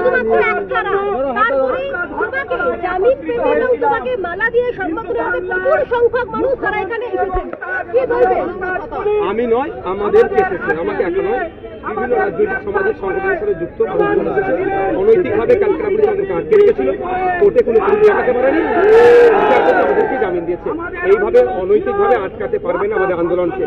শুধুমাত্র একখানা, তারপরে তোমাকে জামিন পেতে এবং তোমাকে মালা দিয়ে সম্বোধন করতে প্রচুর সংখ্যক মানুষ তারা এখানে এসেছেন, কি বলবেন? আমি নয়, আমাদের কেসেছে, আমাকে একা নয়, বিভিন্ন রাজনৈতিক সমাজের সংগঠনের সাথে যুক্ত অনৈতিকভাবে কালকেরা পুলিশ আমাদেরকে আটকে রেখেছিল, কোর্টে কোনো পুলিশ দেখাতে পারেনি, আমাদেরকে জামিন দিয়েছে। এইভাবে অনৈতিকভাবে আটকাতে পারবে না আমাদের আন্দোলনকে।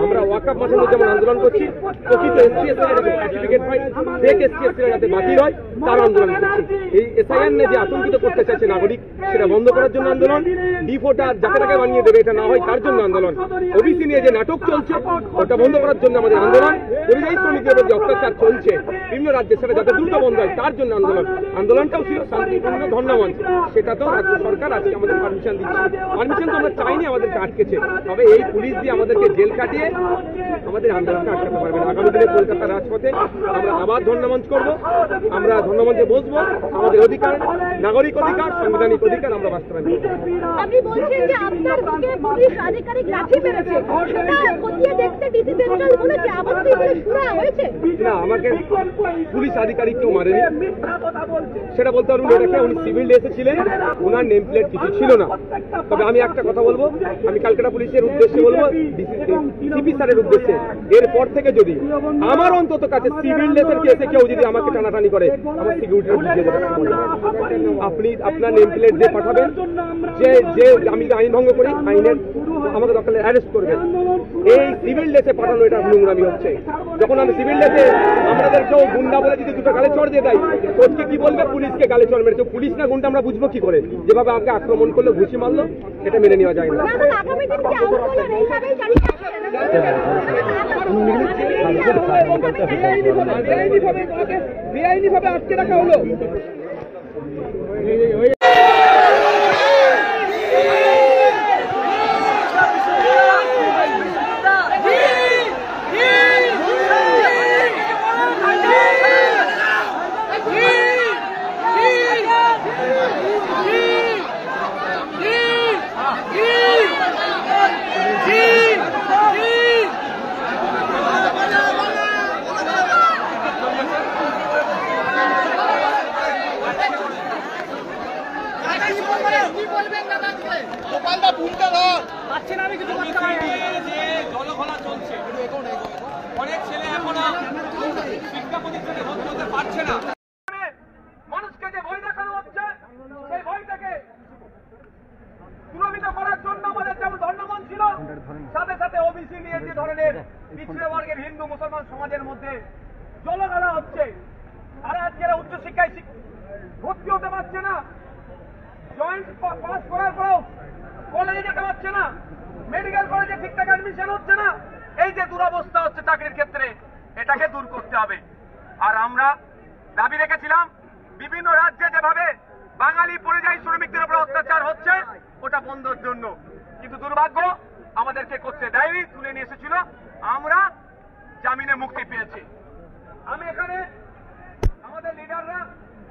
আমরা ওয়াকআপ মাঠের মধ্যে যেমন আন্দোলন করছি, প্রকৃত এসসি-এসটি যাতে সার্টিফিকেট পায়, ফেক এসসি-এসটিরা যাতে বাতিল হয়, তার আন্দোলন করছি। এই এসআইআর নিয়ে যে আতঙ্কিত করতে চাইছে নাগরিক, সেটা বন্ধ করার জন্য আন্দোলন। ডিফোটা যাকে তাকে বানিয়ে দেবে, এটা না হয় তার জন্য আন্দোলন। ওবিসি নিয়ে যে নাটক চলছে, ওটা বন্ধ করার জন্য আমাদের আন্দোলন। পরিযায়ী শ্রমিকদের উপর যে অত্যাচার চলছে বিভিন্ন রাজ্যে, সেটা যাতে দ্রুত বন্ধ হয়, তার জন্য আন্দোলন। আন্দোলনটাও ছিল শান্তিপূর্ণ ধর্ণামঞ্চ, সেটা তো রাজ্য সরকার আজকে আমাদের পারমিশন দিচ্ছে। পারমিশন তো আমরা চাইনি, আমাদেরকে আটকেছে। তবে এই পুলিশ দিয়ে আমাদেরকে জেল কাটিয়ে আমাদের আন্দোলনটা আটকাতে পারবে না। আগামী দিনে কলকাতার রাজপথে আমরা আবার ধর্ণামঞ্চ করবো, আমরা ধর্ণামঞ্চে বসবো। আমাদের অধিকার, নাগরিক অধিকার, সাংবিধানিক অধিকার আমরা বাস্তবায়ন করব। আপনি বলছেন যে আপনার বুকে পুলিশ আধিকারিক লাঠি মেরেছে, সেটা খতিয়ে দেখতে ডিসি সেন্ট্রাল বলেছে, আপাতত এগুলো শুরু হয়েছে না? আমাকে পুলিশ আধিকারিক কেউ মারেনি, সেটা বলতে পারবো। এটাকে উনি সিভিল ড্রেসে ছিলেন, ওনার নেম প্লেট কিছু ছিল না। তবে আমি একটা কথা বলবো, আমি ক্যালকাটা পুলিশের উদ্দেশ্যে বলবো, সিপি স্যারের উদ্দেশ্যে, এরপর থেকে যদি আমার অন্তত কাছে সিভিল ড্রেসের কেসে কেউ যদি আমাকে টানাটানি করে, আমার সিকিউরিটি বুঝিয়ে দেবে। আপনি আপনার নেম প্লেট দিয়ে পাঠাবেন, যে আমি আইন ভঙ্গ করি, আইনের আমাকে দরকার অ্যারেস্ট করবেন। এই সিভিল ড্রেসে পাঠানো এটা নোংরামি হচ্ছে। যখন আমি সিভিল ড্রেসে আমাদের কেউ গুন্ডা বলে যদি দুটো গালে চড় দিয়ে দেয়, কোর্টকে কি বলবে? পুলিশকে গালে চড় মেরেছে। পুলিশ না গুন্ডা আমরা বুঝবো কি করে? যেভাবে আমাকে আক্রমণ করলো, ঘুষি মারলো, এটা মেনে নেওয়া যায় না। বেআইনি ভাবে আটকে রাখা হলো। অনেক ছেলে এখনো শিক্ষা প্রতিষ্ঠানে ভর্তি হতে পারছে না। মানুষকে যে ভয় দেখানো হচ্ছে, সেই ভয়টাকে দূরীভূত করার জন্য আমাদের যেমন ধর্ণামঞ্চ ছিল, সাথে সাথে ওবিসি নিয়ে যে ধরনের পিছিয়ে বর্গের হিন্দু মুসলমান সমাজের মধ্যে জলঘালা হচ্ছে, তারা আজকে উচ্চশিক্ষায় ভর্তি হতে পারছে না, জয়েন্ট পাস করার পরেও কলেজে যেতে পারছে না, মেডিকেল কলেজে ঠিকঠাক অ্যাডমিশন হচ্ছে না। এই যে দুরবস্থা হচ্ছে চাকরির ক্ষেত্রে, এটাকে দূর করতে হবে। আর আমরা দাবি রেখেছিলাম, বিভিন্ন রাজ্যে যেভাবে বাঙালি পরিযায়ী শ্রমিকদের উপর অত্যাচার হচ্ছে, ওটা বন্ধের জন্য। কিন্তু দুর্ভাগ্য, আমাদেরকে করতে দেয়নি, তুলে নিয়ে এসেছিল, আমরা জামিনে মুক্তি পেয়েছি। আমি এখানে আমাদের লিডাররা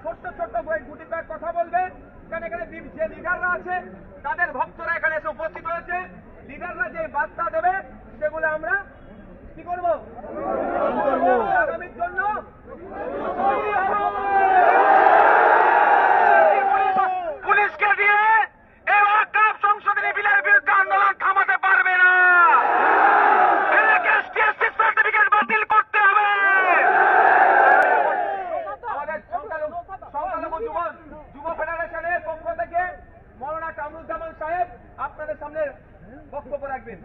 ছোট্ট ছোট্ট গুটি কয়েক কথা বলবে, কারণ এখানে যে লিডাররা আছে তাদের ভক্তরা এখানে এসে উপস্থিত হয়েছে। লিডাররা যে বার্তা দেবে, সেগুলো আমরা কি করবো? আগামীর জন্য পুলিশকে দিয়ে এই ওয়াকআপ সংশোধনী বিলের বিরুদ্ধে আন্দোলন থামাতে পারবে না। সার্টিফিকেট বাতিল করতে হবে। আমাদের সংখ্যালঘু যুব ফেডারেশনের পক্ষ থেকে মৌলানা কামরুজ্জামান সাহেব আপনাদের সামনে বক্তব্য রাখবেন।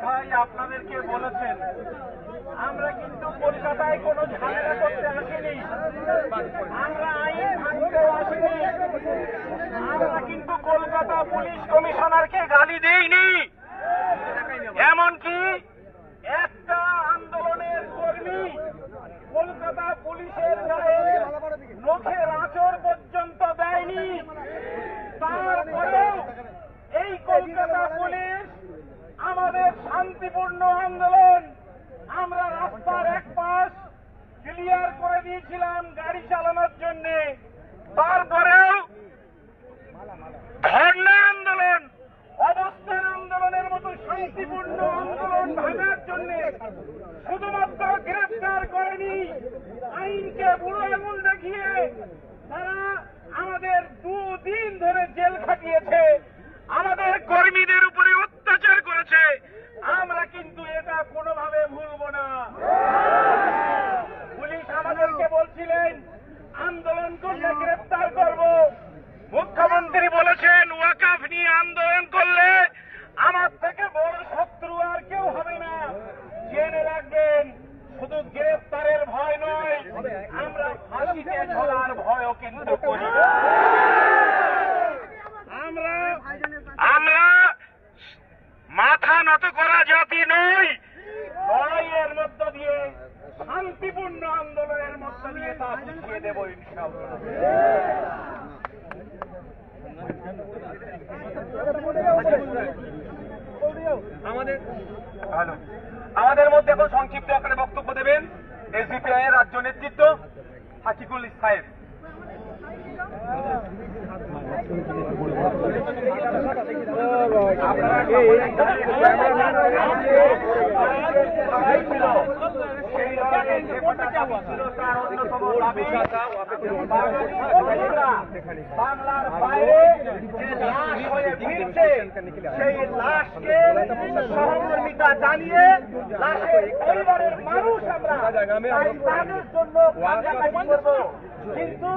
ভাই আপনাদেরকে বলেছেন, আমরা কিন্তু কলকাতায় কোনো ঝামেলা করতে আসিনি, আমরা আইন ভাঙতে আসিনি, আমরা কিন্তু কলকাতা পুলিশ কমিশনারকে গালি দেইনি। এমনকি একটা আন্দোলনের কর্মী কলকাতা পুলিশের গায়ে নখের আঁচড় পর্যন্ত দেয়নি। তারপরেও এই কলকাতা পুলিশ আমাদের শান্তিপূর্ণ আন্দোলন, আমরা রাস্তার এক পাশ ক্লিয়ার করে দিয়েছিলাম গাড়ি চালানোর জন্য, তারপরেও দুদিন ধরে জেল খাটিয়েছে, আমাদের কর্মীদের উপরে অত্যাচার করেছে, আমরা কিন্তু এটা কোনোভাবে ভুলব না। পুলিশ আমাদেরকে বলছিলেন আন্দোলন করলে গ্রেফতার করব, মুখ্যমন্ত্রী বলেছেন ওয়াকাফ নিয়ে আন্দোলন করলে আমার থেকে বড় শত্রু আর কেউ হবে না। জেনে রাখবেন, শুধু গ্রেফতারের ভয় নয়, আমরা ফাঁসিতে ঝোলার ভয়ও কিন্তু করি না। আমরা মাথা নত করা জাতি নই, লড়াইয়ের মধ্য দিয়ে শান্তিপূর্ণ আন্দোলনের মধ্য দিয়ে তা বুঝিয়ে দেব ইনশাআল্লাহ। আমাদের মধ্যে এখন সংক্ষিপ্ত আকারে বক্তব্য দেবেন এসডিপিআই এর রাজ্য নেতৃত্ব হাকিকুল সাহেব। বাংলার বাইরে যে লাশ হয়ে ফিরছে, সেই লাশকে সহমর্মিতা জানিয়ে লাশের পরিবারের মানুষ আমরা তাদের জন্য কান্নাকাটি করব। কিন্তু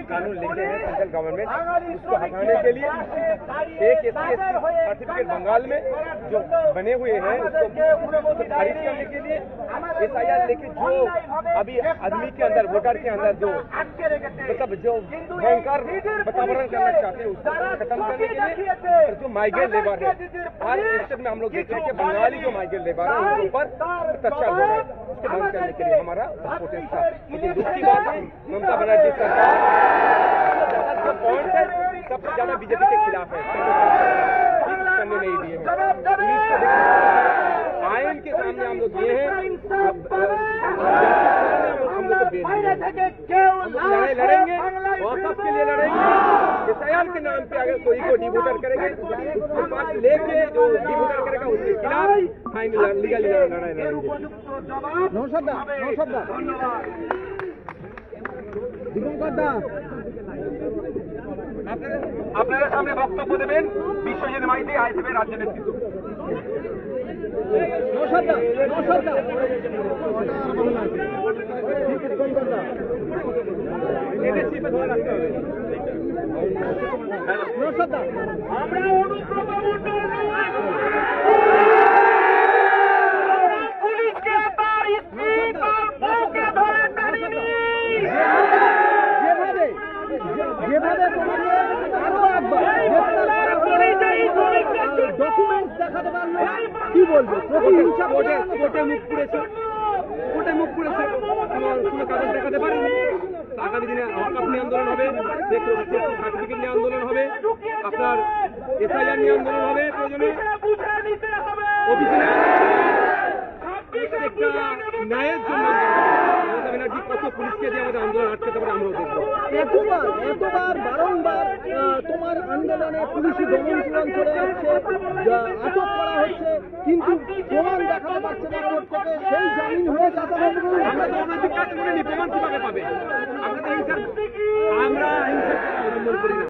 कानून लेके हैं सेंट्रल गवर्नमेंट उसको हटाने के लिए एक सर्टिफिकेट बंगाल में जो बने हुए हैं उसको खारिज करने के लिए SIR लेके जो अभी आदमी के अंदर वोटर के अंदर जो मतलब जो भयंकर वातावरण करना चाहते हैं उसको खत्म करने के लिए जो माइग्रेंट लेबर है हर स्टेट में हम लोग देखते हैं कि बंगाली जो माइग्रेंट लेबर है उनके ऊपर अत्याचार हो रहा है, उसको बंद करने के लिए हमारा प्रोटेस्ट था। लेकिन दुख की बात है ममता बनर्जी सरकार सबसे ज्यादा बीजेपी के खिलाफ है, करने नहीं दिए हैं। आयन के सामने हम लोग दिए हैं, हम लोग को बेच दिए। लड़ाई लड़ेंगे, वापस के लिए लड़ेंगे। SIR के नाम पे अगर कोई को डिवोटर करेंगे उसके पास लेके जो डिवोटर करेगा उसके खिलाफ फाइनल लीगली लड़ाई लड़ेंगे। আপনাদের সামনে বক্তব্য দেবেন বিশ্বজিৎ মাইতি আইএসএফ এর রাজ্য নেতৃত্ব। পুলিশকে তার স্ত্রী তার বউকে ধরে টানিনি, যেভাবে তোমাকে আরো একবার ডকুমেন্টস দেখাতে পারলো, কি বলবো? প্রতিহিংসা কোর্টে মুখ পুড়েছে, আমার কোনো কাগজ দেখাতে পারেনি। আগামী দিনে ওয়াকফ নিয়ে আন্দোলন হবে, সার্টিফিকেট নিয়ে আন্দোলন হবে, আপনার SIR নিয়ে আন্দোলন হবে, প্রয়োজনে অফিসে একটা ন্যায়ের জন্য মমতা ব্যানার্জি কত পুলিশকে দিয়ে আমাদের আন্দোলন আটকাতে পারে আমরাও দেখবো। এতবার বারংবার তোমার আন্দোলনে পুলিশি দমন পীড়ন চলে আসছে, আটক করা হচ্ছে, কিন্তু প্রমাণ দেখাতে পারছে না কোর্ট থেকে, সেই জামিন হয়ে চাচাবাবু আমরা তো অনৈতিক কাজ করিনি, প্রমাণ কিভাবে পাবে? আমরা হিংসা অবলম্বন করি না।